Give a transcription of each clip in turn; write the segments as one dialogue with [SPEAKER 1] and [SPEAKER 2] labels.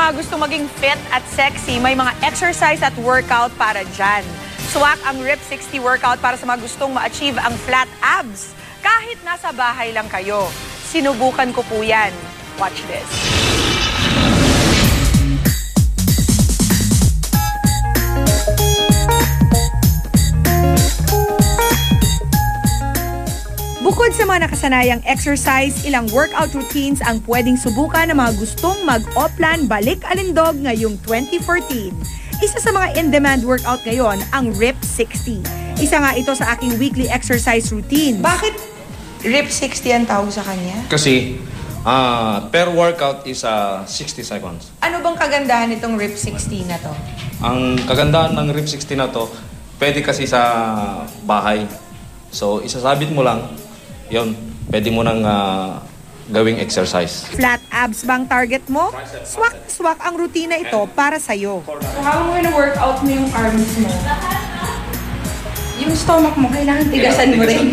[SPEAKER 1] mga gustong maging fit at sexy, may mga exercise at workout para dyan. Swak ang RIP 60 workout para sa mga gustong ma-achieve ang flat abs. Kahit nasa bahay lang kayo. Sinubukan ko po yan. Watch this. Bukod sa mga nakasanayang exercise, ilang workout routines ang pwedeng subukan ng mga gustong mag-Oplan Balik Alindog ngayong 2014. Isa sa mga in-demand workout ngayon ang RIP 60. Isa nga ito sa aking weekly exercise routine.
[SPEAKER 2] Bakit RIP 60 ang tawag sa kanya?
[SPEAKER 3] Kasi per workout is 60 seconds.
[SPEAKER 2] Ano bang kagandahan nitong RIP 60 na to?
[SPEAKER 3] Ang kagandahan ng RIP 60 na to, pwede kasi sa bahay. So, isasabit mo lang, yun, pwede mo nang gawing exercise.
[SPEAKER 1] Flat abs bang target mo? Swak ang rutina ito para sa'yo.
[SPEAKER 2] So, habang mo na-workout mo yung arms mo, yung stomach mo, kailangan tigasan mo rin.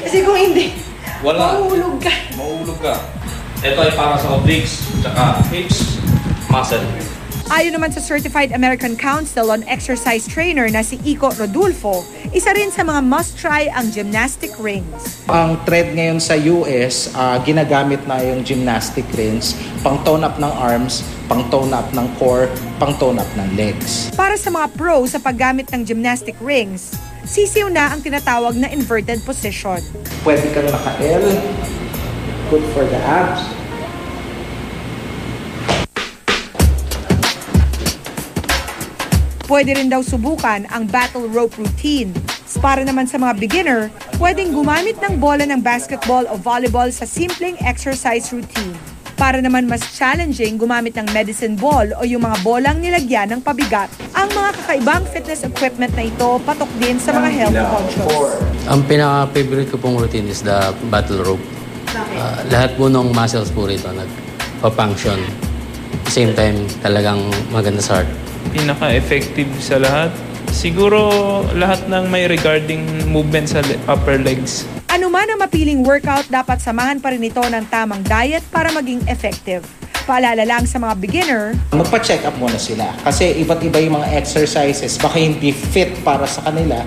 [SPEAKER 2] Kasi kung hindi, mahuhulog ka.
[SPEAKER 3] Mahuhulog ka. Ito ay para sa obliques, tsaka hips, muscle.
[SPEAKER 1] Ayon naman sa Certified American Council on Exercise Trainer na si Iko Rodulfo, isa rin sa mga must-try ang gymnastic rings.
[SPEAKER 4] Ang trend ngayon sa US, ginagamit na yung gymnastic rings, pang-tone up ng arms, pang-tone up ng core, pang-tone up ng legs.
[SPEAKER 1] Para sa mga pro sa paggamit ng gymnastic rings, sisiw na ang tinatawag na inverted position.
[SPEAKER 4] Pwede kang naka-L, good for the abs.
[SPEAKER 1] Pwede rin daw subukan ang battle rope routine. Para naman sa mga beginner, pwedeng gumamit ng bola ng basketball o volleyball sa simpleng exercise routine. Para naman mas challenging, gumamit ng medicine ball o yung mga bolang nilagyan ng pabigat. Ang mga kakaibang fitness equipment na ito patok din sa mga health conscious.
[SPEAKER 5] Ang pinaka-favorite ko pong routine is the battle rope. Lahat po ng muscles po rito nagpa-function. At the same time, talagang maganda sa heart.
[SPEAKER 6] Pinaka-effective sa lahat, siguro lahat ng may regarding movement sa upper legs.
[SPEAKER 1] Ano man ang mapiling workout, dapat samahan pa rin ito ng tamang diet para maging effective. Paalala lang sa mga beginner,
[SPEAKER 4] Magpa-check up muna sila kasi iba't iba yung mga exercises, baka hindi fit para sa kanila.